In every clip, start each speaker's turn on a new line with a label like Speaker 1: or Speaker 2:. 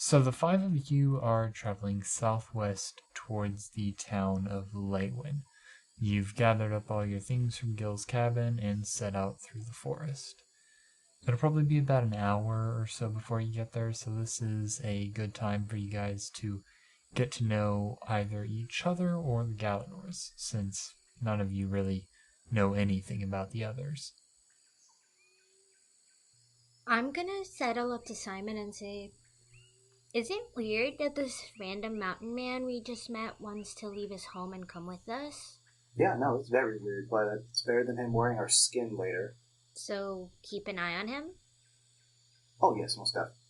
Speaker 1: So the five of you are traveling southwest towards the town of Leywin. You've gathered up all your things from Gil's cabin and set out through the forest. It'll probably be about an hour or so before you get there, so this is a good time for you guys to get to know either each other or the Galadors, since none of you really know anything about the others.
Speaker 2: I'm gonna settle up to Simon and say, is it weird that this random mountain man we just met wants to leave his home and come with us?
Speaker 3: Yeah, no, it's very weird, but it's better than him wearing our skin later.
Speaker 2: So keep an eye on him?
Speaker 3: Oh, yes, most definitely.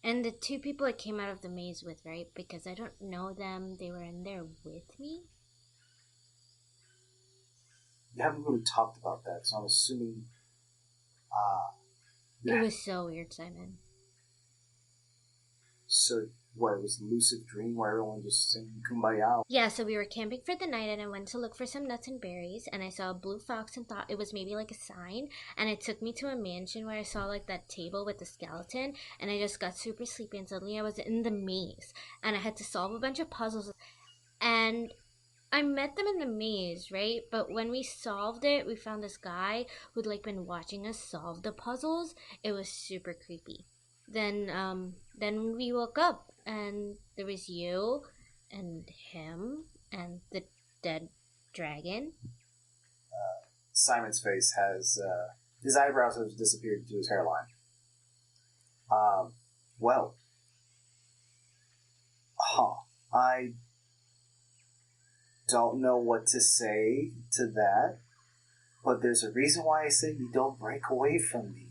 Speaker 2: And the two people I came out of the maze with, right? Because I don't know them, they were in there with me?
Speaker 3: We haven't really talked about that, so I'm assuming.
Speaker 2: It was so weird, Simon.
Speaker 3: So, what, it was a lucid dream where everyone just singing Kumbaya?
Speaker 2: Yeah, so we were camping for the night and I went to look for some nuts and berries and I saw a blue fox and thought it was maybe like a sign, and it took me to a mansion where I saw like that table with the skeleton, and I just got super sleepy and suddenly I was in the maze and I had to solve a bunch of puzzles, and I met them in the maze, right? But when we solved it, we found this guy who'd like been watching us solve the puzzles. It was super creepy. Then we woke up and there was you and him and the dead dragon.
Speaker 3: Simon's face has, his eyebrows have disappeared to his hairline. Well. I don't know what to say to that, but there's a reason why I said you don't break away from me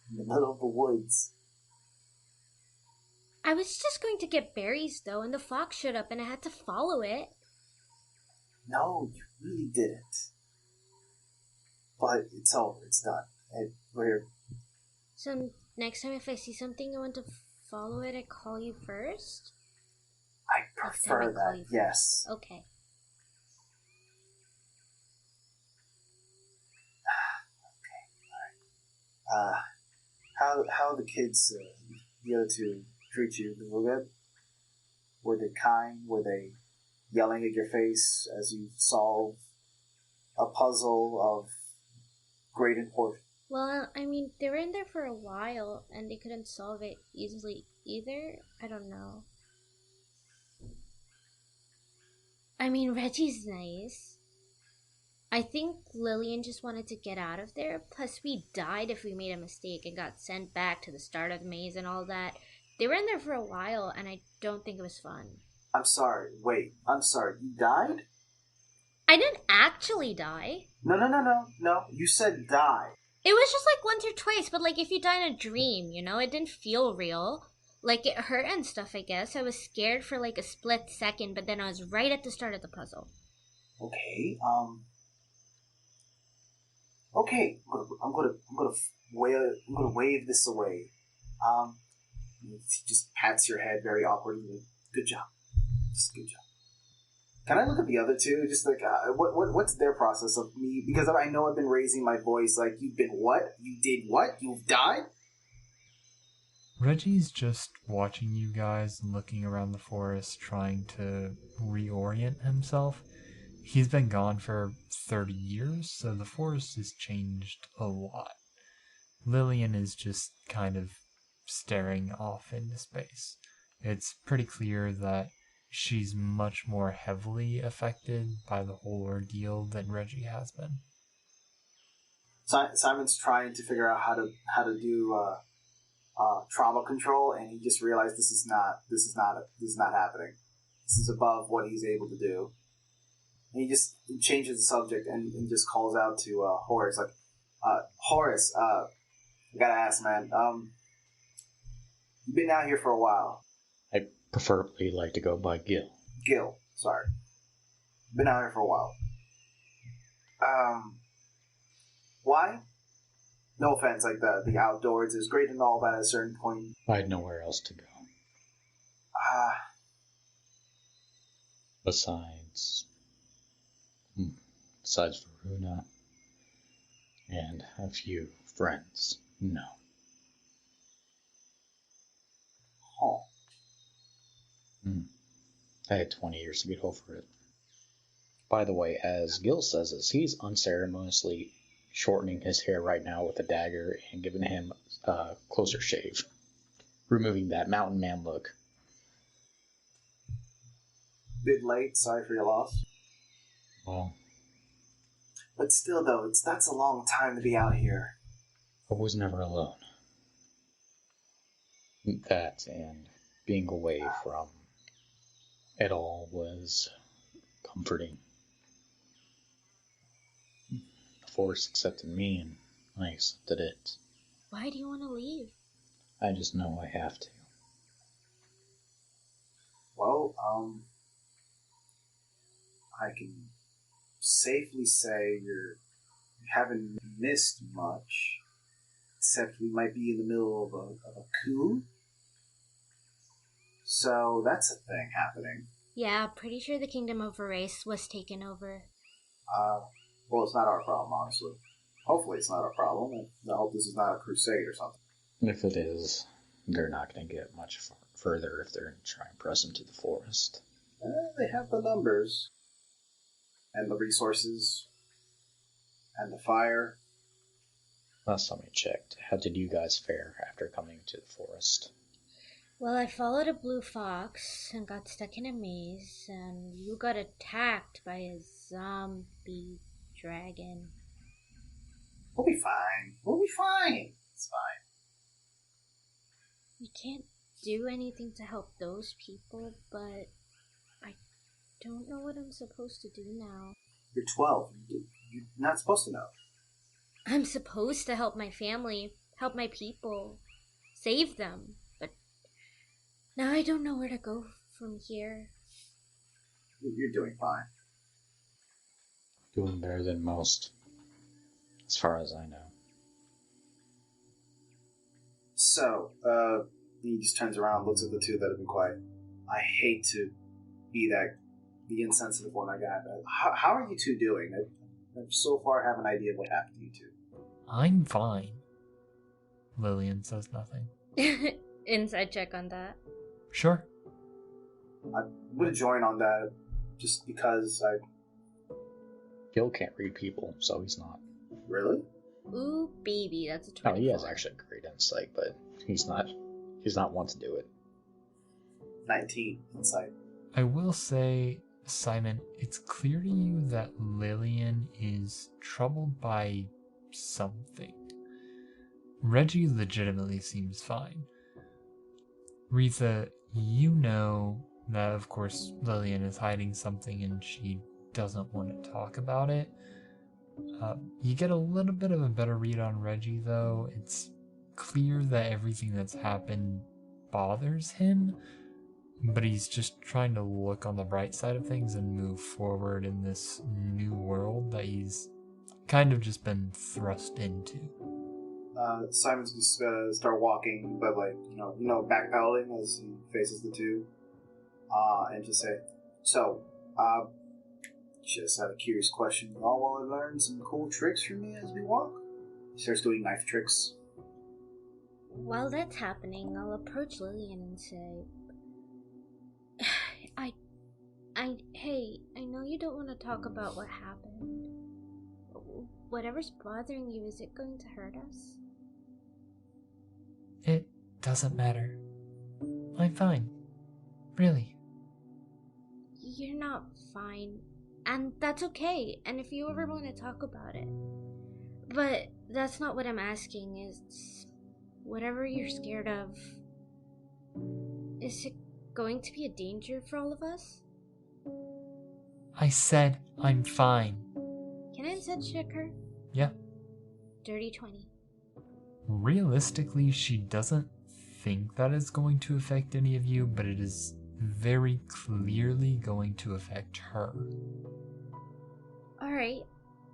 Speaker 3: in the middle of the woods.
Speaker 2: I was just going to get berries though, and the fox showed up and I had to follow it.
Speaker 3: No, you really didn't. But it's over, it's done.
Speaker 2: So next time if I see something I want to follow it, I call you first?
Speaker 3: I prefer that, yes.
Speaker 2: Okay.
Speaker 3: How the kids, the other two, treat you? Were they good? Were they kind? Were they yelling at your face as you solve a puzzle of great importance?
Speaker 2: Well, I mean, they were in there for a while and they couldn't solve it easily either. I don't know. I mean, Reggie's nice. I think Lillian just wanted to get out of there. Plus, we died if we made a mistake and got sent back to the start of the maze and all that. They were in there for a while, and I don't think it was fun.
Speaker 3: I'm sorry. Wait, I'm sorry. You died?
Speaker 2: I didn't actually die.
Speaker 3: No. You said die.
Speaker 2: It was just like once or twice, but like if you die in a dream, you know, it didn't feel real. Like it hurt and stuff, I guess. I was scared for like a split second, but then I was right at the start of the puzzle.
Speaker 3: Okay, okay, I'm gonna wave this away. He just pats your head very awkwardly. Good job, just good job. Can I look at the other two? Just like, what's their process of me? Because I know I've been raising my voice. Like, you've been what? You did what? You've died?
Speaker 1: Reggie's just watching you guys and looking around the forest, trying to reorient himself. He's been gone for 30 years, so the forest has changed a lot. Lillian is just kind of staring off into space. It's pretty clear that she's much more heavily affected by the whole ordeal than Reggie has been.
Speaker 3: Simon's trying to figure out how to do trauma control, and he just realized this is not happening. This is above what he's able to do. And he just changes the subject and just calls out to Horace, like, Horace, I gotta ask, man, you've been out here for a while.
Speaker 4: I preferably like to go by Gil.
Speaker 3: Gil, sorry. Been out here for a while. Why? No offense, like the outdoors is great and all, but at a certain point...
Speaker 4: I had nowhere else to go. Besides Varuna and a few friends, no.
Speaker 3: Huh.
Speaker 4: I had 20 years to get over it. By the way, as Gil says this, he's unceremoniously shortening his hair right now with a dagger and giving him a closer shave, removing that mountain man look.
Speaker 3: Bit late, sorry for your loss.
Speaker 4: Well,
Speaker 3: But still, though, that's a long time to be out here.
Speaker 4: I was never alone. That and being away from it all was comforting. The force accepted me and I accepted it.
Speaker 2: Why do you want to leave?
Speaker 4: I just know I have to.
Speaker 3: Well, I can safely say you haven't missed much, except we might be in the middle of a coup. So that's a thing happening.
Speaker 2: Yeah, pretty sure the Kingdom of Erase was taken over.
Speaker 3: Well, it's not our problem, honestly. Hopefully it's not our problem. I hope this is not a crusade or something.
Speaker 4: If it is, they're not going to get much further if they're trying to press into the forest.
Speaker 3: They have the numbers, and the resources, and the fire.
Speaker 4: Last time I checked, how did you guys fare after coming to the forest?
Speaker 2: Well, I followed a blue fox and got stuck in a maze, and you got attacked by a zombie dragon.
Speaker 3: We'll be fine. We'll be fine. It's fine.
Speaker 2: We can't do anything to help those people, but I don't know what I'm supposed to do now.
Speaker 3: You're 12. You're not supposed to know.
Speaker 2: I'm supposed to help my family, help my people, save them, but now I don't know where to go from here.
Speaker 3: You're doing fine.
Speaker 4: Doing better than most, as far as I know.
Speaker 3: So, he just turns around, looks at the two that have been quiet. I hate to be the insensitive one I got. How are you two doing? I so far have an idea of what happened to you two.
Speaker 1: I'm fine. Lillian says nothing.
Speaker 2: Inside check on that.
Speaker 1: Sure.
Speaker 3: I'm going to join on that just because
Speaker 4: Gil can't read people, so he's not.
Speaker 3: Really?
Speaker 2: Ooh, baby, that's a 24.
Speaker 4: Oh, he has actually great insight, but he's not one to do it.
Speaker 3: 19 insight.
Speaker 1: I will say, Simon, it's clear to you that Lillian is troubled by something. Reggie legitimately seems fine. REITHA, you know that, of course, Lillian is hiding something and she doesn't want to talk about it. You get a little bit of a better read on Reggie, though. It's clear that everything that's happened bothers him, but he's just trying to look on the bright side of things and move forward in this new world that he's kind of just been thrust into.
Speaker 3: Simon's just gonna start walking, but backpedaling as he faces the two, and just say, "So, just had a curious question. Y'all want to learn some cool tricks from me as we walk?" He starts doing knife tricks.
Speaker 2: While that's happening, I'll approach Lillian and say, Hey, I know you don't want to talk about what happened. Whatever's bothering you, is it going to hurt us?
Speaker 1: It doesn't matter. I'm fine. Really.
Speaker 2: You're not fine. And that's okay. And if you ever want to talk about it. But that's not what I'm asking. Is whatever you're scared of, is it going to be a danger for all of us?
Speaker 1: I said I'm fine.
Speaker 2: Can I instead check her?
Speaker 1: Yeah.
Speaker 2: Dirty 20.
Speaker 1: Realistically, she doesn't think that it's going to affect any of you, but it is very clearly going to affect her.
Speaker 2: Alright,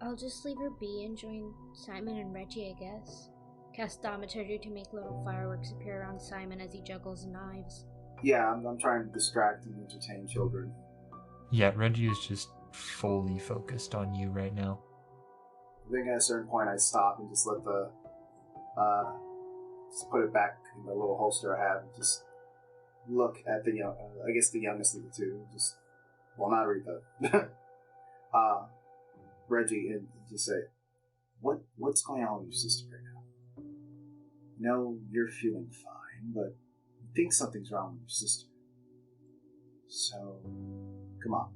Speaker 2: I'll just leave her be and join Simon and Reggie, I guess. Cast Thaumaturgy to make little fireworks appear around Simon as he juggles knives.
Speaker 3: Yeah, I'm trying to distract and entertain children.
Speaker 1: Yeah, Reggie is just fully focused on you right now.
Speaker 3: I think at a certain point I stop and just let just put it back in the little holster I have and just look at the young, I guess the youngest of the two. Just, well, not REITHA. Reggie, and just say, what's going on with your sister right now? No, you're feeling fine, but you think something's wrong with your sister. So, come on.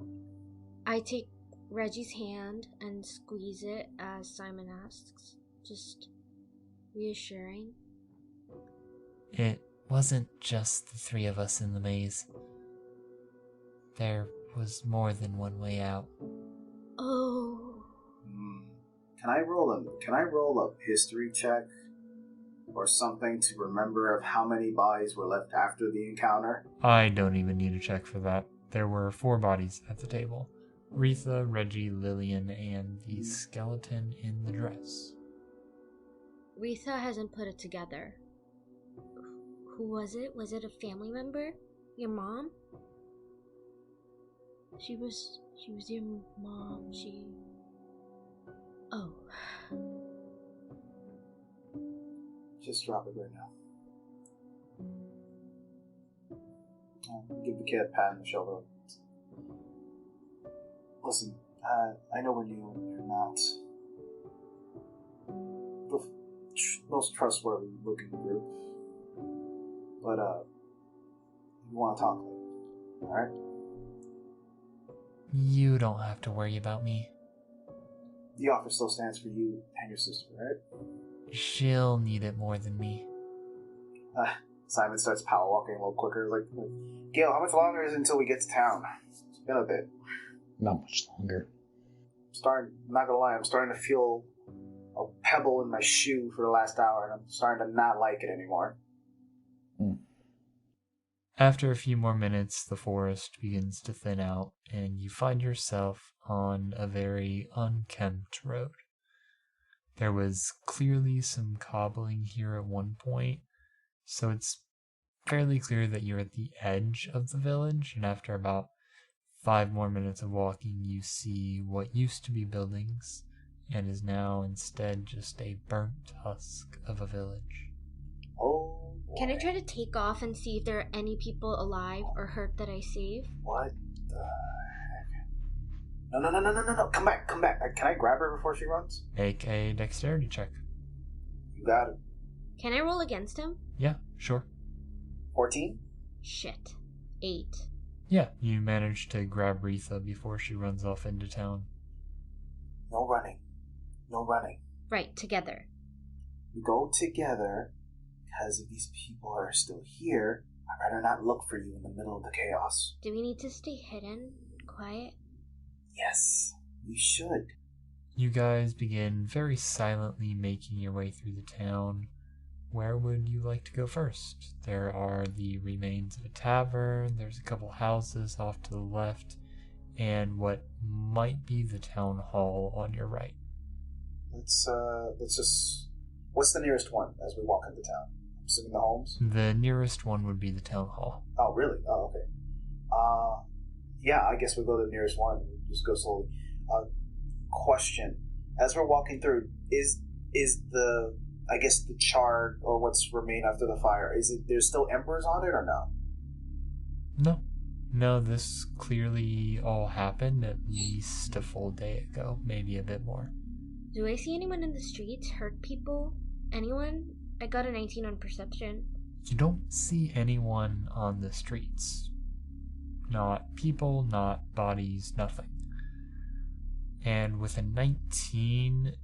Speaker 2: I take Reggie's hand and squeeze it as Simon asks, just reassuring.
Speaker 1: It wasn't just the three of us in the maze. There was more than one way out.
Speaker 2: Oh.
Speaker 3: Can I roll a history check or something to remember of how many bodies were left after the encounter?
Speaker 1: I don't even need a check for that. There were 4 bodies at the table. REITHA, Reggie, Lillian, and the skeleton in the dress.
Speaker 2: REITHA hasn't put it together. Who was it? Was it a family member? Your mom? She was your mom. Oh.
Speaker 3: Just drop it right now. Give the kid a pat on the shoulder. Listen, I know we're new and you're not the most trustworthy looking group, but you want to talk later, alright?
Speaker 1: You don't have to worry about me.
Speaker 3: The offer still stands for you and your sister, right?
Speaker 1: She'll need it more than me.
Speaker 3: Simon starts power walking a little quicker. Like, Gail, how much longer is it until we get to town? It's been a bit.
Speaker 4: Not much longer.
Speaker 3: I'm not gonna lie, I'm starting to feel a pebble in my shoe for the last hour, and I'm starting to not like it anymore.
Speaker 1: After a few more minutes, the forest begins to thin out, and you find yourself on a very unkempt road. There was clearly some cobbling here at one point, so it's fairly clear that you're at the edge of the village, and after about 5 more minutes of walking, you see what used to be buildings, and is now instead just a burnt husk of a village.
Speaker 3: Oh, boy.
Speaker 2: Can I try to take off and see if there are any people alive or hurt that I save?
Speaker 3: What the heck? No. Come back. Can I grab her before she runs?
Speaker 1: Make a dexterity check.
Speaker 3: You got it.
Speaker 2: Can I roll against him?
Speaker 1: Yeah, sure.
Speaker 3: 14?
Speaker 2: Shit. 8.
Speaker 1: Yeah, you managed to grab REITHA before she runs off into town.
Speaker 3: No running.
Speaker 2: Right, together.
Speaker 3: We go together, because if these people are still here, I'd rather not look for you in the middle of the chaos.
Speaker 2: Do we need to stay hidden? Quiet?
Speaker 3: Yes, we should.
Speaker 1: You guys begin very silently making your way through the town. Where would you like to go first? There are the remains of a tavern, there's a couple houses off to the left, and what might be the town hall on your right.
Speaker 3: Let's just... What's the nearest one as we walk into town? I'm assuming the homes?
Speaker 1: The nearest one would be the town hall.
Speaker 3: Oh, really? Oh, okay. Yeah, I guess we'll go to the nearest one. We'll just go slowly. Question. As we're walking through, is the... I guess the charred, or what's remained after the fire, there's still embers on it, or no?
Speaker 1: No, this clearly all happened at least a full day ago, maybe a bit more.
Speaker 2: Do I see anyone in the streets? Hurt people? Anyone? I got a 19 on perception.
Speaker 1: You don't see anyone on the streets. Not people, not bodies, nothing. And with a 19...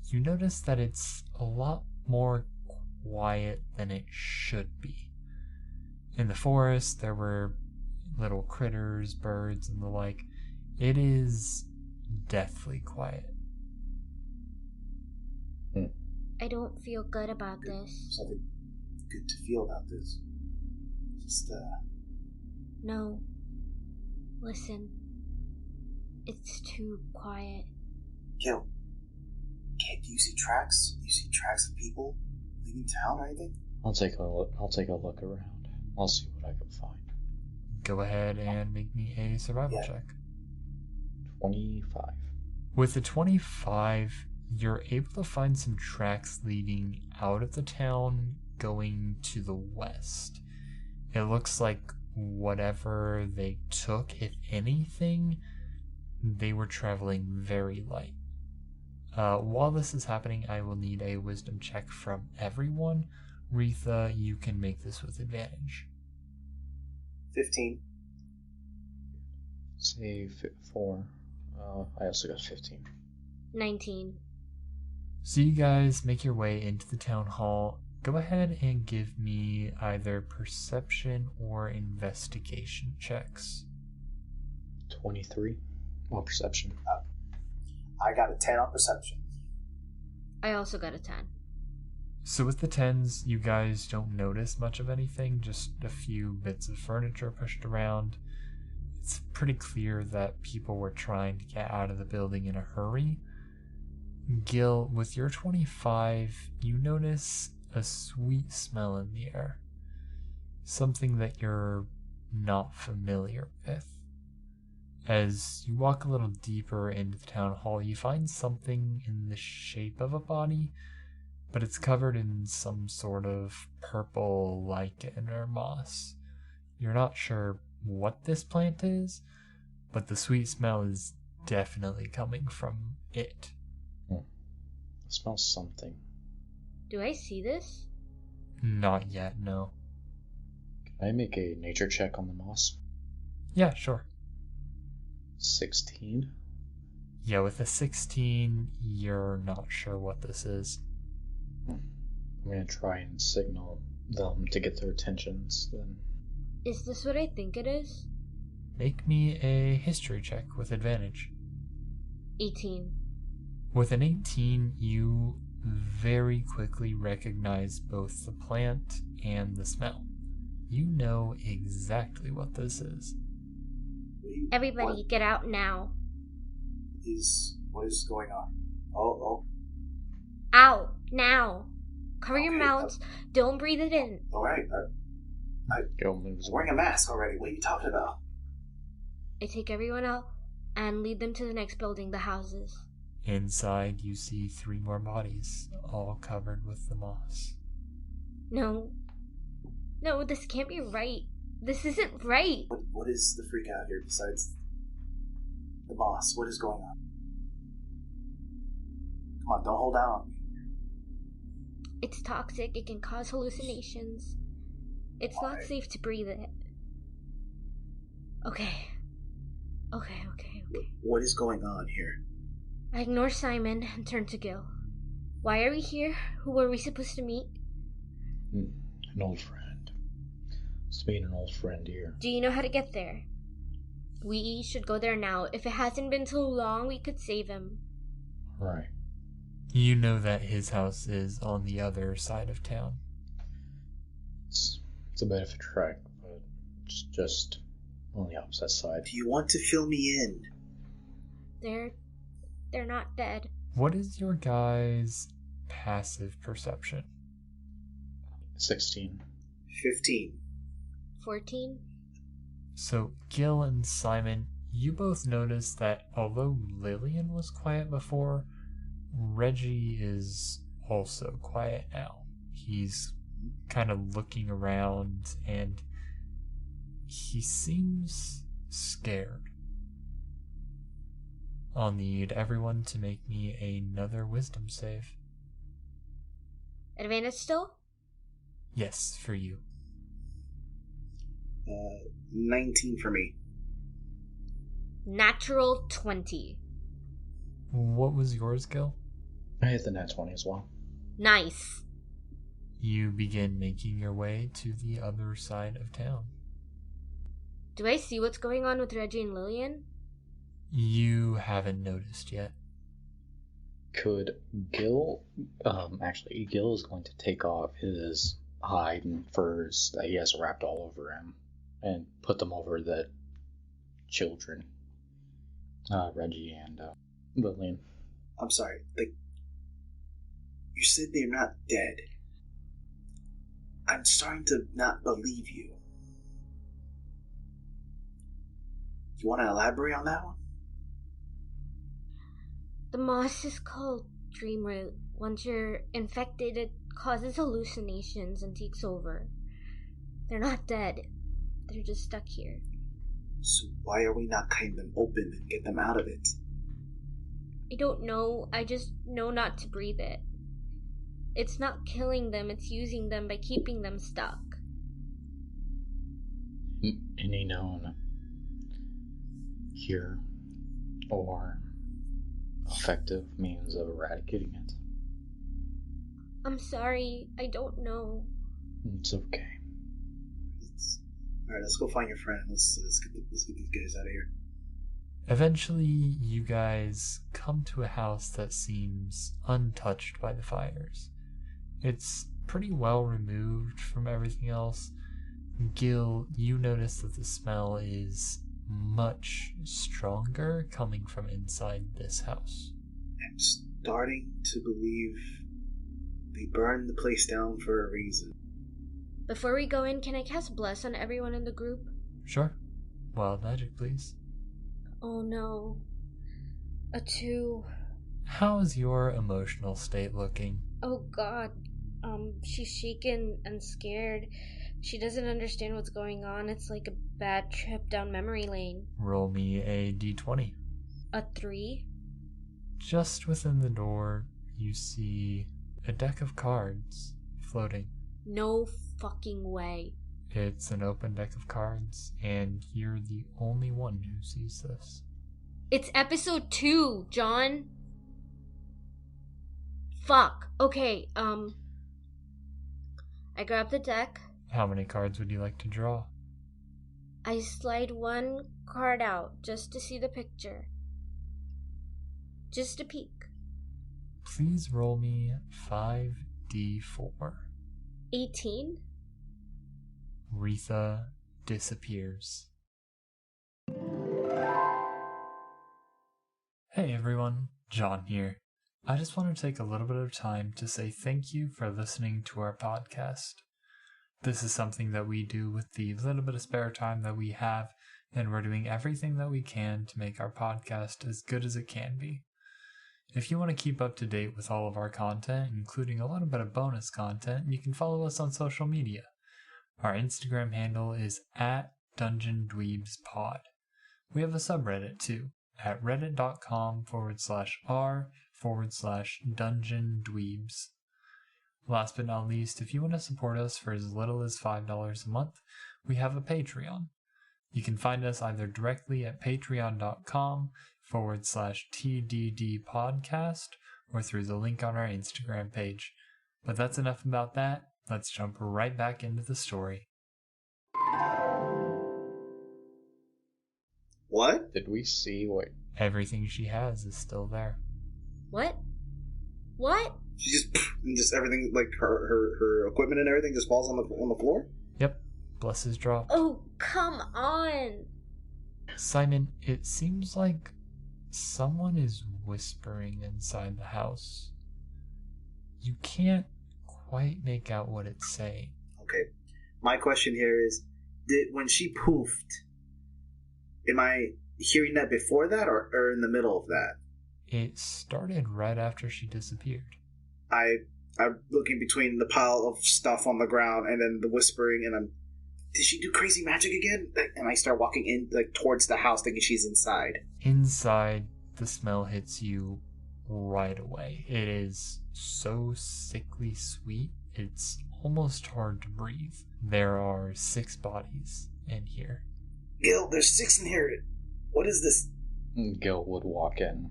Speaker 1: you notice that it's a lot more quiet than it should be. In the forest, there were little critters, birds, and the like. It is deathly quiet.
Speaker 2: I don't feel good about this.
Speaker 3: Something good to feel about this. Just,
Speaker 2: No. Listen. It's too quiet.
Speaker 3: Gil. Okay, do you see tracks? Do you see tracks of people leaving town or anything?
Speaker 4: I'll take a look around. I'll see what I can find.
Speaker 1: Go ahead and make me a survival check.
Speaker 4: 25.
Speaker 1: With the 25, you're able to find some tracks leading out of the town going to the west. It looks like whatever they took, if anything, they were traveling very light. While this is happening, I will need a wisdom check from everyone. REITHA, you can make this with advantage.
Speaker 3: 15.
Speaker 4: Say 4. I also got 15.
Speaker 2: 19.
Speaker 1: So you guys make your way into the town hall. Go ahead and give me either perception or investigation checks.
Speaker 4: 23 on perception.
Speaker 3: I got a 10 on perception.
Speaker 2: I also got a 10.
Speaker 1: So with the 10s, you guys don't notice much of anything, just a few bits of furniture pushed around. It's pretty clear that people were trying to get out of the building in a hurry. Gil, with your 25, you notice a sweet smell in the air. Something that you're not familiar with. As you walk a little deeper into the town hall, you find something in the shape of a body, but it's covered in some sort of purple lichen or moss. You're not sure what this plant is, but the sweet smell is definitely coming from it.
Speaker 4: It smells something.
Speaker 2: Do I see this?
Speaker 1: Not yet, no.
Speaker 4: Can I make a nature check on the moss?
Speaker 1: Yeah, sure.
Speaker 4: 16.
Speaker 1: Yeah, with a 16, you're not sure what this is.
Speaker 4: I'm gonna try and signal them to get their attentions then.
Speaker 2: Is this what I think it is?
Speaker 1: Make me a history check with advantage.
Speaker 2: 18.
Speaker 1: With an 18, you very quickly recognize both the plant and the smell. You know exactly what this is.
Speaker 2: Everybody, get out now.
Speaker 3: What is going on? Oh.
Speaker 2: Out now. Cover your
Speaker 3: Okay,
Speaker 2: mouths. Don't breathe it in.
Speaker 3: All right.
Speaker 4: Gil moves
Speaker 3: I'm wearing a mask already. What are you talking about?
Speaker 2: I take everyone out and lead them to the next building, the houses.
Speaker 1: Inside, you see 3 more bodies, all covered with the moss.
Speaker 2: No. No, this can't be right. This isn't right.
Speaker 3: What is the freak out here besides the moss? What is going on? Come on, don't hold out on me.
Speaker 2: It's toxic. It can cause hallucinations. It's not safe to breathe it. Okay.
Speaker 3: What is going on here?
Speaker 2: I ignore Simon and turn to Gil. Why are we here? Who were we supposed to meet?
Speaker 4: An old friend. Just meet an old friend here.
Speaker 2: Do you know how to get there? We should go there now. If it hasn't been too long, we could save him.
Speaker 4: Right.
Speaker 1: You know that his house is on the other side of town.
Speaker 4: It's a bit of a trek, but it's just on the opposite side.
Speaker 3: Do you want to fill me in?
Speaker 2: They're not dead.
Speaker 1: What is your guys' passive perception?
Speaker 4: 16.
Speaker 3: 15.
Speaker 2: 14?
Speaker 1: So, Gil and Simon, you both notice that although Lillian was quiet before, Reggie is also quiet now. He's kind of looking around and he seems scared. I'll need everyone to make me another wisdom save.
Speaker 2: Advantage still?
Speaker 1: Yes, for you.
Speaker 3: 19 for me.
Speaker 2: Natural 20.
Speaker 1: What was yours, Gil?
Speaker 4: I hit the nat 20 as well.
Speaker 2: Nice.
Speaker 1: You begin making your way to the other side of town.
Speaker 2: Do I see what's going on with Reggie and Lillian?
Speaker 1: You haven't noticed yet.
Speaker 4: Could Gil... actually, Gil is going to take off his hide and furs that he has wrapped all over him and put them over the children. Reggie and Lillian.
Speaker 3: I'm sorry. You said they're not dead. I'm starting to not believe you. You want to elaborate on that one?
Speaker 2: The moss is called Dreamroot. Once you're infected, it causes hallucinations and takes over. They're not dead. They're just stuck here.
Speaker 3: So why are we not cutting them open and get them out of it?
Speaker 2: I don't know. I just know not to breathe it. It's not killing them, it's using them by keeping them stuck.
Speaker 4: Any known cure or effective means of eradicating it?
Speaker 2: I'm sorry, I don't know.
Speaker 4: It's okay.
Speaker 3: Alright, let's go find your friend. Let's get these guys out of here.
Speaker 1: Eventually, you guys come to a house that seems untouched by the fires. It's pretty well removed from everything else. Gil, you notice that the smell is much stronger coming from inside this house.
Speaker 3: I'm starting to believe they burned the place down for a reason.
Speaker 2: Before we go in, can I cast Bless on everyone in the group?
Speaker 1: Sure. Wild magic, please.
Speaker 2: Oh no. A 2.
Speaker 1: How's your emotional state looking?
Speaker 2: Oh god. She's shaken and scared. She doesn't understand what's going on. It's like a bad trip down memory lane.
Speaker 1: Roll me a d20.
Speaker 2: A 3?
Speaker 1: Just within the door, you see a deck of cards floating.
Speaker 2: No fucking way.
Speaker 1: It's an open deck of cards, and you're the only one who sees this.
Speaker 2: It's episode 2, John. Fuck. Okay, I grab the deck.
Speaker 1: How many cards would you like to draw?
Speaker 2: I slide one card out just to see the picture. Just a peek.
Speaker 1: Please roll me 5d4.
Speaker 2: 18?
Speaker 1: REITHA disappears. Hey everyone, Jon here. I just want to take a little bit of time to say thank you for listening to our podcast. This is something that we do with the little bit of spare time that we have, and we're doing everything that we can to make our podcast as good as it can be. If you want to keep up to date with all of our content, including a little bit of bonus content, you can follow us on social media. Our Instagram handle is @dungeondweebspod. We have a subreddit too, at reddit.com/r/dungeondweebs. Last but not least, if you want to support us for as little as $5 a month, we have a Patreon. You can find us either directly at patreon.com/TDD podcast or through the link on our Instagram page. But that's enough about that. Let's jump right back into the story.
Speaker 3: What?
Speaker 4: Did we see what?
Speaker 1: Everything she has is still there.
Speaker 2: What? What?
Speaker 3: She just everything, like her equipment and everything just falls on the floor?
Speaker 1: Yep, Bless is dropped.
Speaker 2: Oh, come on.
Speaker 1: Simon, it seems like someone is whispering inside the house. You can't quite make out what it's saying.
Speaker 3: Okay. My question here is, when she poofed, am I hearing that before that or in the middle of that?
Speaker 1: It started right after she disappeared.
Speaker 3: I'm looking between the pile of stuff on the ground and then the whispering, and did she do crazy magic again? And I start walking in towards the house thinking she's inside.
Speaker 1: Inside, the smell hits you right away. It is so sickly sweet, it's almost hard to breathe. There are 6 bodies in here.
Speaker 3: Gil, there's 6 in here. What is this?
Speaker 4: Gil would walk in,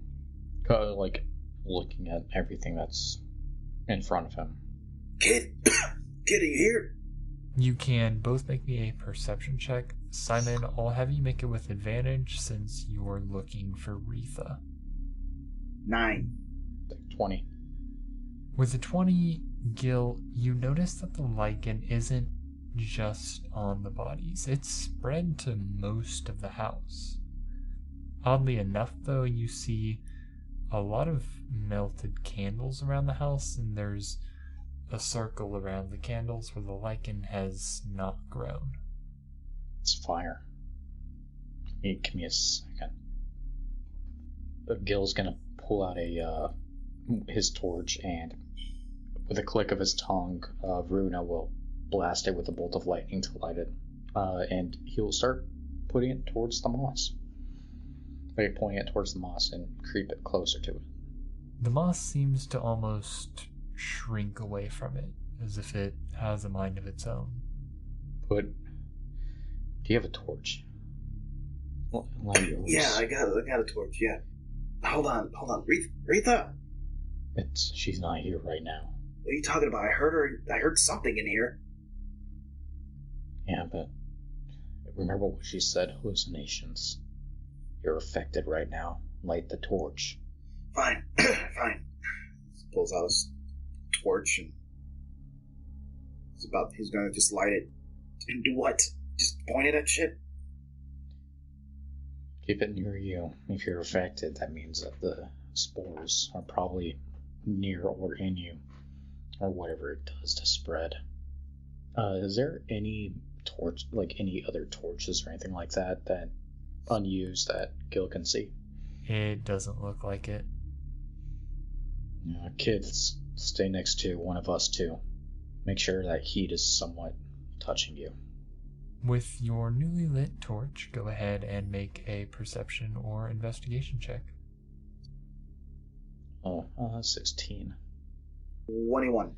Speaker 4: looking at everything that's in front of him.
Speaker 3: Kid, are you here?
Speaker 1: You can both make me a perception check. Simon, I'll have you make it with advantage since you're looking for REITHA.
Speaker 3: 9.
Speaker 4: 20.
Speaker 1: With a 20, Gil, you notice that the lichen isn't just on the bodies. It's spread to most of the house. Oddly enough, though, you see a lot of melted candles around the house, and there's a circle around the candles where the lichen has not grown.
Speaker 4: It's fire. Give me a second. Gil's gonna pull out his torch, and with a click of his tongue, Runa will blast it with a bolt of lightning to light it, and he'll start putting it towards the moss. Like pointing it towards the moss and creep it closer to it.
Speaker 1: The moss seems to almost shrink away from it, as if it has a mind of its own.
Speaker 4: But do you have a torch?
Speaker 3: Yeah, I got a torch. Yeah. Hold on. REITHA.
Speaker 4: She's not here right now.
Speaker 3: What are you talking about? I heard something in here.
Speaker 4: Yeah, but remember what she said, hallucinations. You're affected right now. Light the torch.
Speaker 3: Fine. Fine. Pulls out his torch and he's gonna just light it. And do what? Just point it at shit?
Speaker 4: Keep it near you. If you're affected, that means that the spores are probably near or in you, or whatever it does to spread. Is there any torch, like any other torches or anything like that, that unused that Gil can see?
Speaker 1: It doesn't look like it.
Speaker 4: Kids, stay next to one of us too. Make sure that heat is somewhat touching you.
Speaker 1: With your newly lit torch, go ahead and make a perception or investigation check.
Speaker 4: 16.
Speaker 3: 21.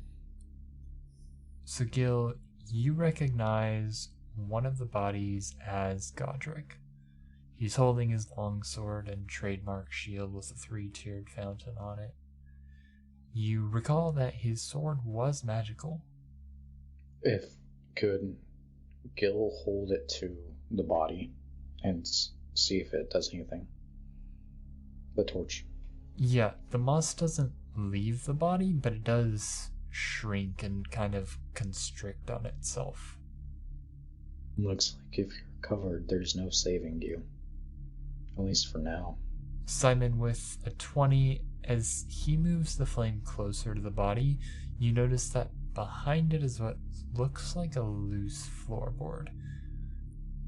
Speaker 1: So Gil, you recognize one of the bodies as Godric. He's holding his longsword and trademark shield with a 3-tiered fountain on it. You recall that his sword was magical.
Speaker 4: If could Gil hold it to the body and see if it does anything? The torch.
Speaker 1: Yeah, the moss doesn't leave the body, but it does shrink and kind of constrict on itself.
Speaker 4: Looks like if you're covered, there's no saving you. At least for now.
Speaker 1: Simon, with a 20, as he moves the flame closer to the body, you notice that behind it is what looks like a loose floorboard.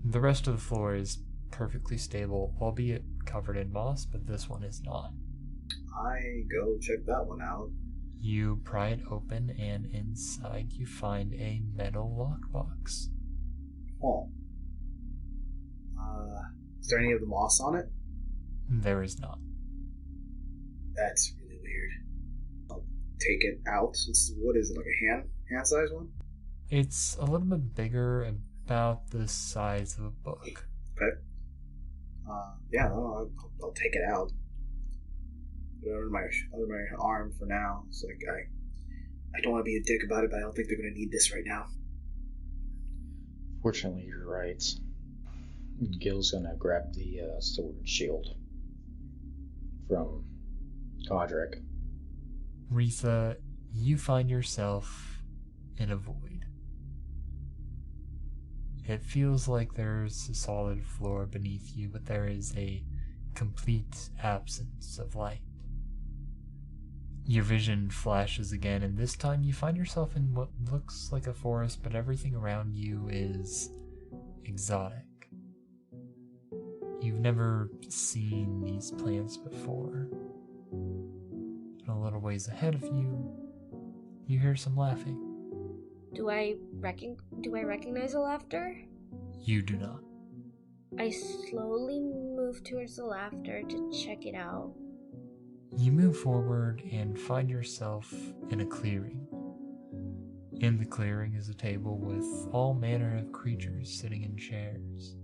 Speaker 1: The rest of the floor is perfectly stable, albeit covered in moss, but this one is not.
Speaker 3: I go check that one out.
Speaker 1: You pry it open, and inside you find a metal lockbox.
Speaker 3: Oh. Is there any of the moss on it?
Speaker 1: There is not.
Speaker 3: That's really weird. I'll take it out. What is it, like a hand-sized one?
Speaker 1: It's a little bit bigger, about the size of a book.
Speaker 3: Okay. Yeah, I'll take it out. Put it under my arm for now. It's like I don't want to be a dick about it, but I don't think they're going to need this right now.
Speaker 4: Fortunately, you're right. Gil's gonna grab the sword and shield from Godric.
Speaker 1: REITHA, you find yourself in a void. It feels like there's a solid floor beneath you, but there is a complete absence of light. Your vision flashes again, and this time you find yourself in what looks like a forest, but everything around you is exotic. You've never seen these plants before. And a little ways ahead of you, you hear some laughing.
Speaker 2: Do I recognize the laughter?
Speaker 1: You do not.
Speaker 2: I slowly move towards the laughter to check it out.
Speaker 1: You move forward and find yourself in a clearing. In the clearing is a table with all manner of creatures sitting in chairs.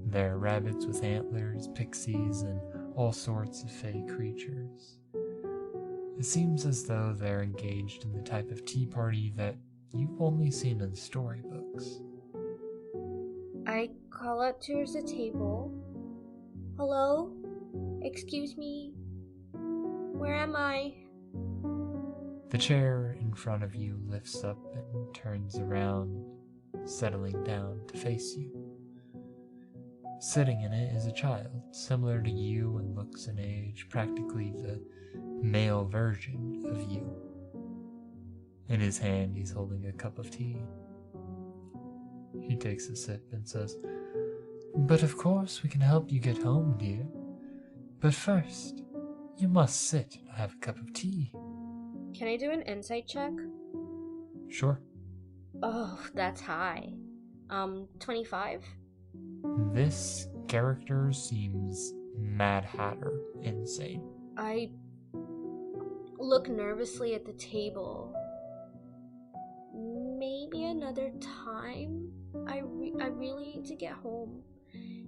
Speaker 1: There are rabbits with antlers, pixies, and all sorts of fey creatures. It seems as though they're engaged in the type of tea party that you've only seen in storybooks.
Speaker 2: I call out towards the table. Hello? Excuse me? Where am I?
Speaker 1: The chair in front of you lifts up and turns around, settling down to face you. Sitting in it is a child, similar to you and looks in age, practically the male version of you. In his hand, he's holding a cup of tea. He takes a sip and says, "But of course we can help you get home, dear. But first, you must sit and have a cup of tea."
Speaker 2: Can I do an insight check?
Speaker 1: Sure.
Speaker 2: Oh, that's high. 25?
Speaker 1: This character seems Mad Hatter insane.
Speaker 2: I look nervously at the table. Maybe another time? I really need to get home.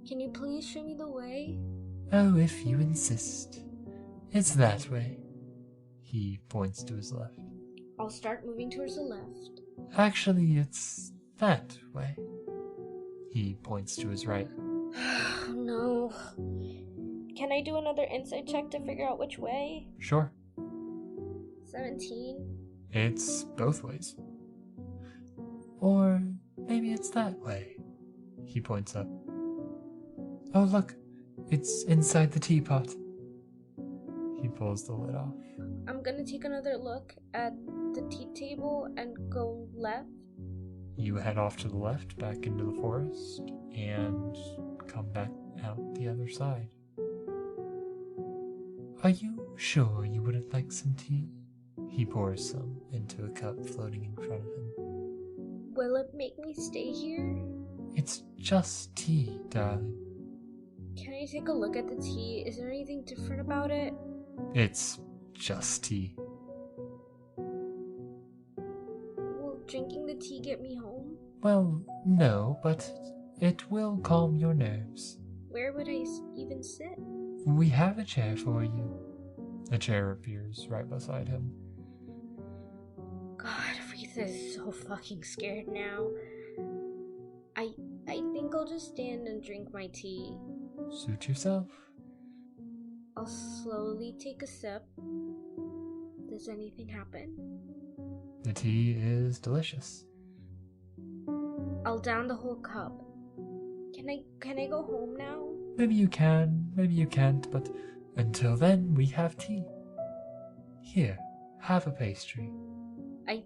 Speaker 2: Can you please show me the way?
Speaker 1: Oh, if you insist. It's that way. He points to his left.
Speaker 2: I'll start moving towards the left.
Speaker 1: Actually, it's that way. He points to his right.
Speaker 2: No. Can I do another insight check to figure out which way?
Speaker 1: Sure.
Speaker 2: 17?
Speaker 1: It's both ways. Or maybe it's that way. He points up. Oh, look. It's inside the teapot. He pulls the lid off.
Speaker 2: I'm gonna take another look at the tea table and go left.
Speaker 1: You head off to the left, back into the forest, and come back out the other side. Are you sure you wouldn't like some tea? He pours some into a cup floating in front of him.
Speaker 2: Will it make me stay here?
Speaker 1: It's just tea, darling.
Speaker 2: Can I take a look at the tea? Is there anything different about it?
Speaker 1: It's just tea.
Speaker 2: Will drinking the tea get me home?
Speaker 1: Well, no, but it will calm your nerves.
Speaker 2: Where would I even sit?
Speaker 1: We have a chair for you. A chair appears right beside him.
Speaker 2: God, REITHA is so fucking scared now. I think I'll just stand and drink my tea.
Speaker 1: Suit yourself.
Speaker 2: I'll slowly take a sip. Does anything happen?
Speaker 1: The tea is delicious.
Speaker 2: I'll down the whole cup. Can I go home now?
Speaker 1: Maybe you can, maybe you can't, but until then, we have tea. Here, have a pastry.
Speaker 2: I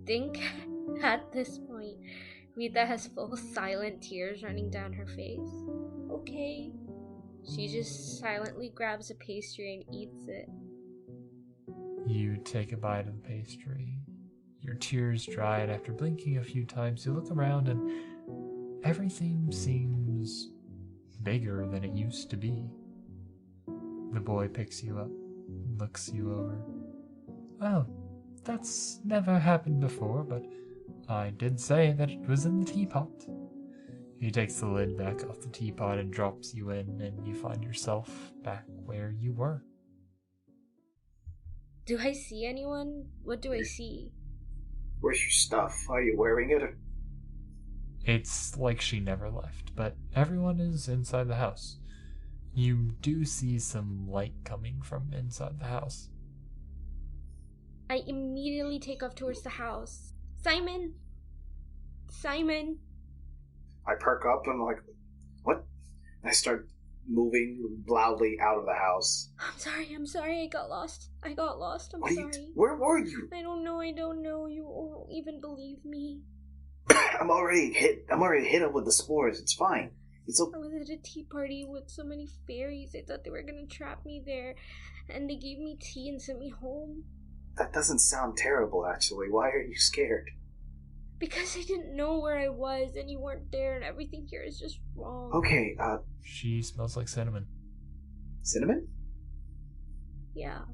Speaker 2: think at this point, REITHA has full silent tears running down her face. Okay. She just silently grabs a pastry and eats it.
Speaker 1: You take a bite of the pastry. Your tears dry, and after blinking a few times, you look around and everything seems bigger than it used to be. The boy picks you up, looks you over. Well, that's never happened before, but I did say that it was in the teapot. He takes the lid back off the teapot and drops you in, and you find yourself back where you were.
Speaker 2: Do I see anyone? What do I see?
Speaker 3: Where's your stuff? Are you wearing it?
Speaker 1: It's like she never left, but everyone is inside the house. You do see some light coming from inside the house.
Speaker 2: I immediately take off towards the house. Simon! Simon!
Speaker 3: I perk up and I'm like, what? And I start moving loudly out of the house.
Speaker 2: I'm sorry, I got lost. I'm
Speaker 3: What
Speaker 2: sorry.
Speaker 3: Where were you?
Speaker 2: I don't know, you won't even believe me.
Speaker 3: I'm already hit up with the spores, it's fine.
Speaker 2: I was at a tea party with so many fairies, I thought they were gonna trap me there, and they gave me tea and sent me home.
Speaker 3: That doesn't sound terrible, actually. Why are you scared?
Speaker 2: Because I didn't know where I was, and you weren't there, and everything here is just wrong.
Speaker 3: Okay,
Speaker 1: She smells like cinnamon.
Speaker 3: cinnamon?
Speaker 2: Yeah.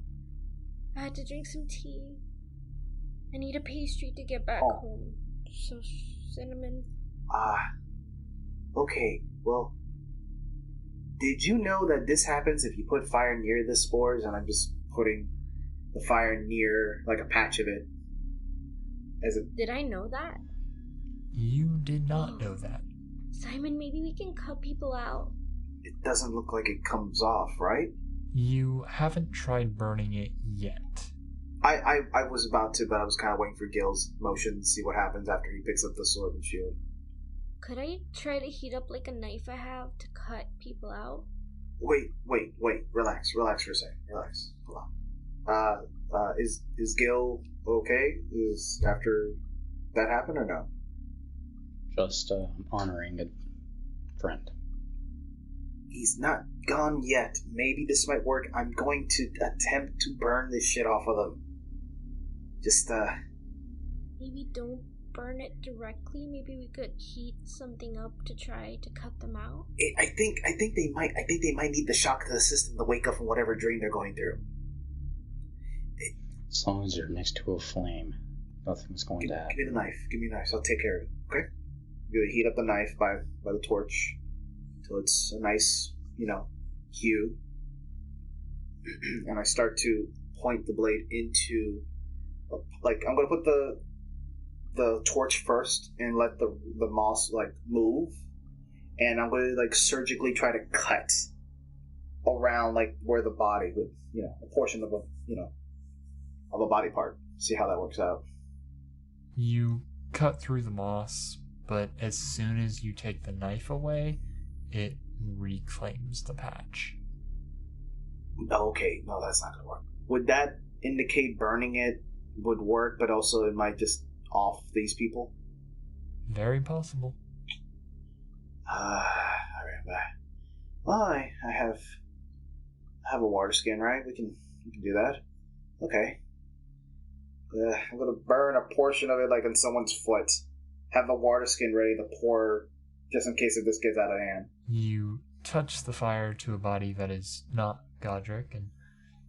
Speaker 2: I had to drink some tea. I need a pastry to get back
Speaker 3: Oh.
Speaker 2: home. So, cinnamon.
Speaker 3: Okay, well, did you know that this happens if you put fire near the spores, and I'm just putting the fire near, like, a patch of it?
Speaker 2: Did I know that?
Speaker 1: You did not know that.
Speaker 2: Simon, maybe we can cut people out.
Speaker 3: It doesn't look like it comes off, right?
Speaker 1: You haven't tried burning it yet.
Speaker 3: I was about to, but I was kind of waiting for Gil's motion to see what happens after he picks up the sword and shield. Could
Speaker 2: I try to heat up like a knife I have to cut people out?
Speaker 3: Wait. Relax for a second. Relax. Hold on. Is Gil okay? Is after that happened or no?
Speaker 4: Just honoring a friend.
Speaker 3: He's not gone yet. Maybe this might work. I'm going to attempt to burn this shit off of them. Just,
Speaker 2: Maybe don't burn it directly? Maybe we could heat something up to try to cut them out.
Speaker 3: I think they might need the shock to the system to wake up from whatever dream they're going through.
Speaker 4: As long as you're next to a flame, nothing's going to happen.
Speaker 3: Give me the knife. Give me the knife. So I'll take care of it. Okay. You heat up the knife by the torch till it's a nice, hue, and I start to point the blade into, I'm going to put the torch first and let the moss move, and I'm going to surgically try to cut around where the body would, a portion of a body part. See how that works out.
Speaker 1: You cut through the moss, but as soon as you take the knife away, it reclaims the patch.
Speaker 3: Okay, no, that's not going to work. Would that indicate burning it would work, but also it might just off these people?
Speaker 1: Very possible.
Speaker 3: Alright, bye. Well, I have a water skin, right? We can do that. Okay. I'm gonna burn a portion of it on someone's foot. Have the water skin ready to pour just in case if this gets out of hand.
Speaker 1: You touch the fire to a body that is not Godric, and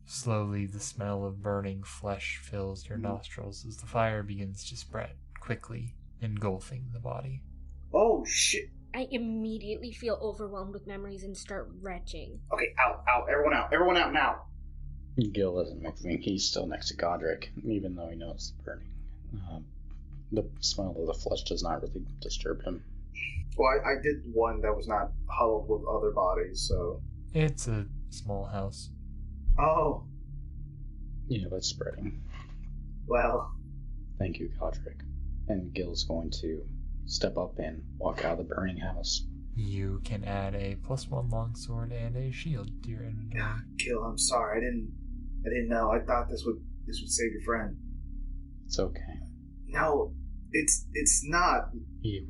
Speaker 1: slowly the smell of burning flesh fills your nostrils as the fire begins to spread, quickly engulfing the body.
Speaker 3: Oh, shit.
Speaker 2: I immediately feel overwhelmed with memories and start retching.
Speaker 3: Okay, out. Everyone out now.
Speaker 4: Gil isn't moving. He's still next to Godric, even though he knows the burning. The smell of the flesh does not really disturb him.
Speaker 3: Well, I did one that was not huddled with other bodies, so...
Speaker 1: It's a small house.
Speaker 3: Oh.
Speaker 4: Yeah, but spreading.
Speaker 3: Well.
Speaker 4: Thank you, Godric. And Gil's going to step up and walk out of the burning house.
Speaker 1: You can add a +1 longsword and a shield to your inventory.
Speaker 3: Gil, I'm sorry. I didn't know. I thought this would save your friend.
Speaker 4: It's okay.
Speaker 3: No, it's not.
Speaker 4: He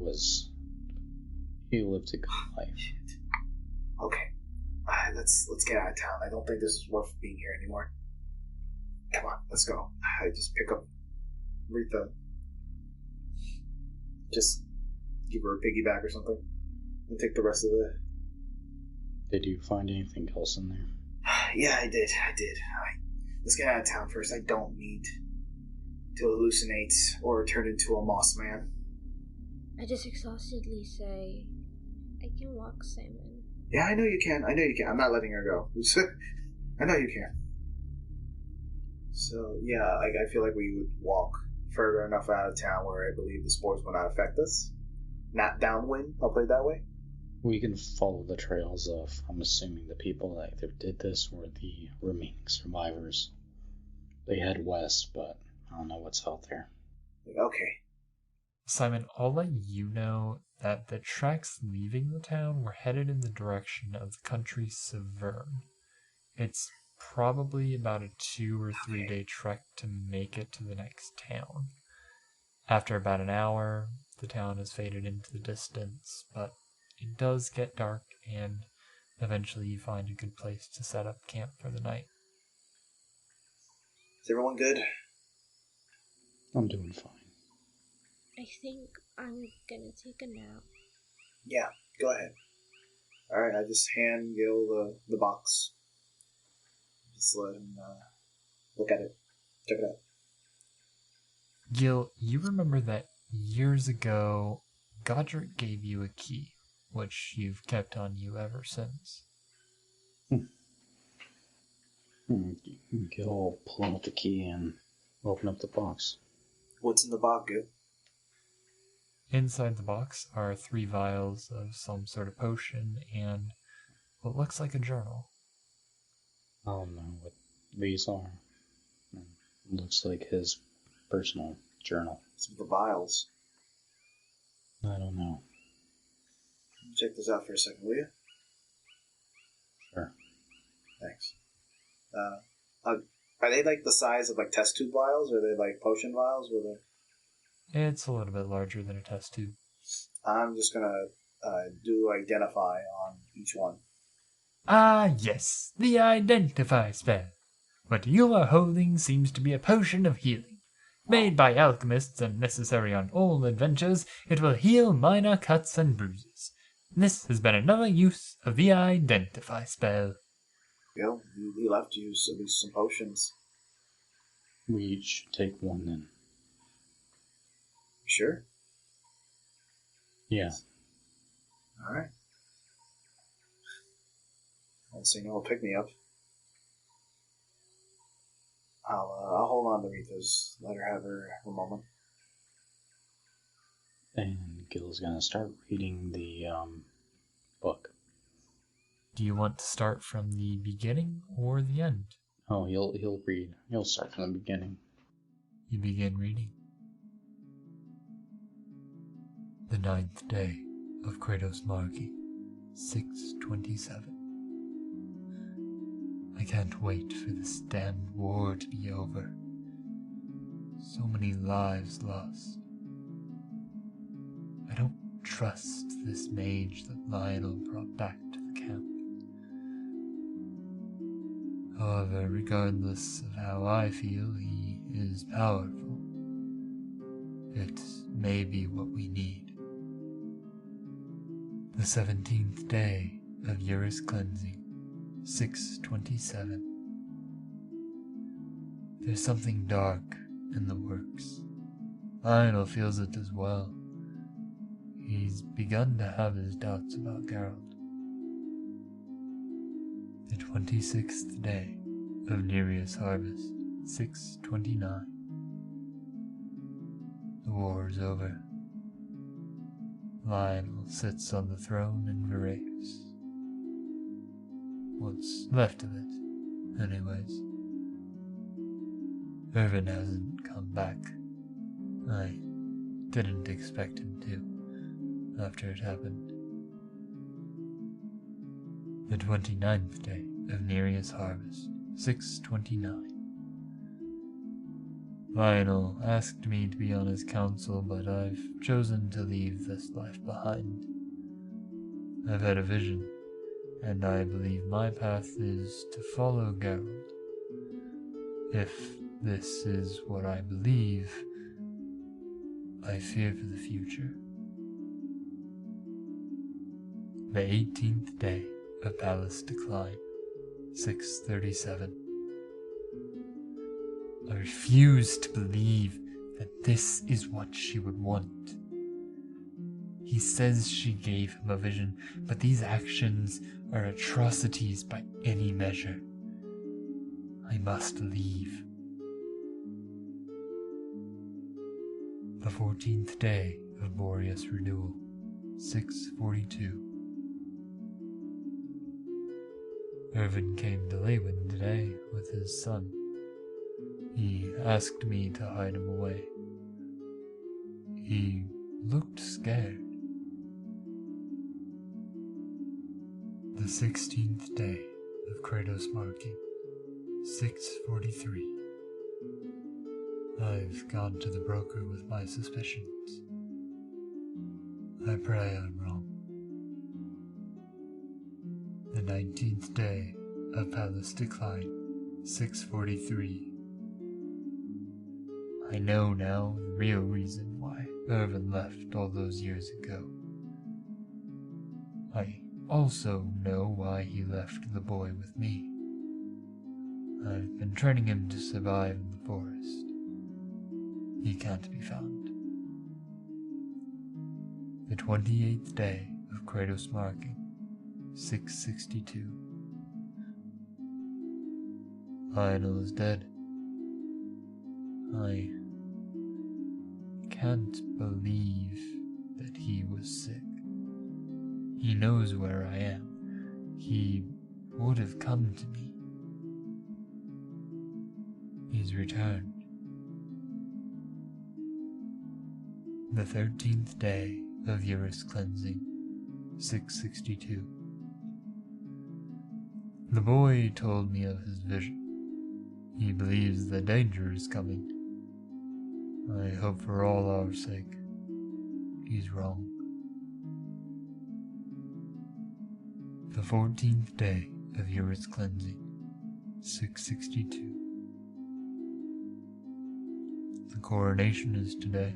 Speaker 4: lived a good life.
Speaker 3: Okay. Let's get out of town. I don't think this is worth being here anymore. Come on, let's go. I just pick up REITHA. Just give her a piggyback or something. And take the rest of it.
Speaker 4: Did you find anything else in there?
Speaker 3: Yeah, I did. Let's get out of town first. I don't need to hallucinate or turn into a moss man.
Speaker 2: I just exhaustedly say, I can walk, Simon.
Speaker 3: Yeah, I know you can. I'm not letting her go. I know you can. So, yeah, I feel like we would walk further enough out of town where I believe the spores will not affect us. Not downwind, I'll play it that way.
Speaker 4: We can follow the trails of, I'm assuming, the people that either did this or the remaining survivors. They head west, but I don't know what's out there.
Speaker 3: Okay.
Speaker 1: Simon, I'll let you know that the tracks leaving the town were headed in the direction of the country Severn. It's probably about a 2 or 3 day trek to make it to the next town. After about an hour, the town has faded into the distance, but it does get dark, and eventually you find a good place to set up camp for the night.
Speaker 3: Is everyone good?
Speaker 4: I'm doing fine.
Speaker 2: I think I'm gonna take a nap.
Speaker 3: Yeah, go ahead. Alright, I just hand Gil the box. Just let him look at it. Check it out.
Speaker 1: Gil, you remember that years ago, Godric gave you a key, which you've kept on you ever since.
Speaker 4: Gil will pull out the key and open up the box.
Speaker 3: What's in the box, Gil?
Speaker 1: Inside the box are 3 vials of some sort of potion and what looks like a journal.
Speaker 4: I don't know what these are. It looks like his personal journal.
Speaker 3: Some of the vials.
Speaker 4: I don't know.
Speaker 3: Check this out for a second, will you?
Speaker 4: Sure.
Speaker 3: Thanks. Are they the size of test tube vials, or are they potion vials?
Speaker 1: It's a little bit larger than a test tube.
Speaker 3: I'm just gonna do identify on each one.
Speaker 1: Ah, yes, the identify spell. What you are holding seems to be a potion of healing. Made by alchemists and necessary on all adventures, it will heal minor cuts and bruises. This has been another use of the Identify spell.
Speaker 3: Gil, you left use at least some potions.
Speaker 4: We each take one then.
Speaker 3: Sure?
Speaker 4: Yeah.
Speaker 3: Alright. So you know, pick me up. I'll hold on to REITHA's. Let her have her moment.
Speaker 4: And Gil's gonna start reading the book.
Speaker 1: Do you want to start from the beginning or the end?
Speaker 4: Oh, he'll read. He'll start from the beginning.
Speaker 1: You begin reading. The 9th day of Kratos Marki, 627. I can't wait for this damned war to be over. So many lives lost. I don't trust this mage that Lionel brought back to the camp. However, regardless of how I feel, he is powerful. It may be what we need. The 17th day of Eurus cleansing, 627. There's something dark in the works. Lionel feels it as well. He's begun to have his doubts about Geralt. The 26th day of Nereus harvest, 629. The war is over. Lionel sits on the throne in Veraves. What's left of it, anyways. Irvin hasn't come back. I didn't expect him to, after it happened. The 29th day of Nereus harvest, 629. Lionel asked me to be on his council, but I've chosen to leave this life behind. I've had a vision, and I believe my path is to follow Geralt. If this is what I believe, I fear for the future. The 18th day of Palace Decline, 637. I refuse to believe that this is what she would want. He says she gave him a vision, but these actions are atrocities by any measure. I must leave. The 14th day of Boreas Renewal, 642. Irvin came to Leywin today with his son. He asked me to hide him away. He looked scared. The 16th day of Kratos Marki, 643. I've gone to the broker with my suspicions. I pray I'm wrong. The 19th day of Palace Decline, 643. I know now the real reason why Irvin left all those years ago. I also know why he left the boy with me. I've been training him to survive in the forest. He can't be found. The 28th day of Kratos Marking, 662. Lionel is dead. I can't believe that he was sick. He knows where I am. He would have come to me. He's returned. The 13th day of Eurus cleansing, 662. The boy told me of his vision. He believes the danger is coming. I hope for all our sake he's wrong. The 14th day of Eurus cleansing, 662. The coronation is today.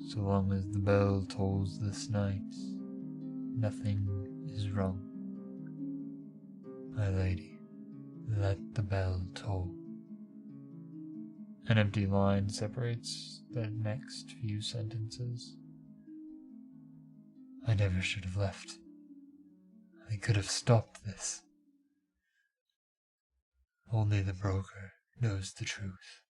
Speaker 1: So long as the bell tolls this night, nothing is wrong. My lady, let the bell toll. An empty line separates the next few sentences. I never should have left. I could have stopped this. Only the broker knows the truth.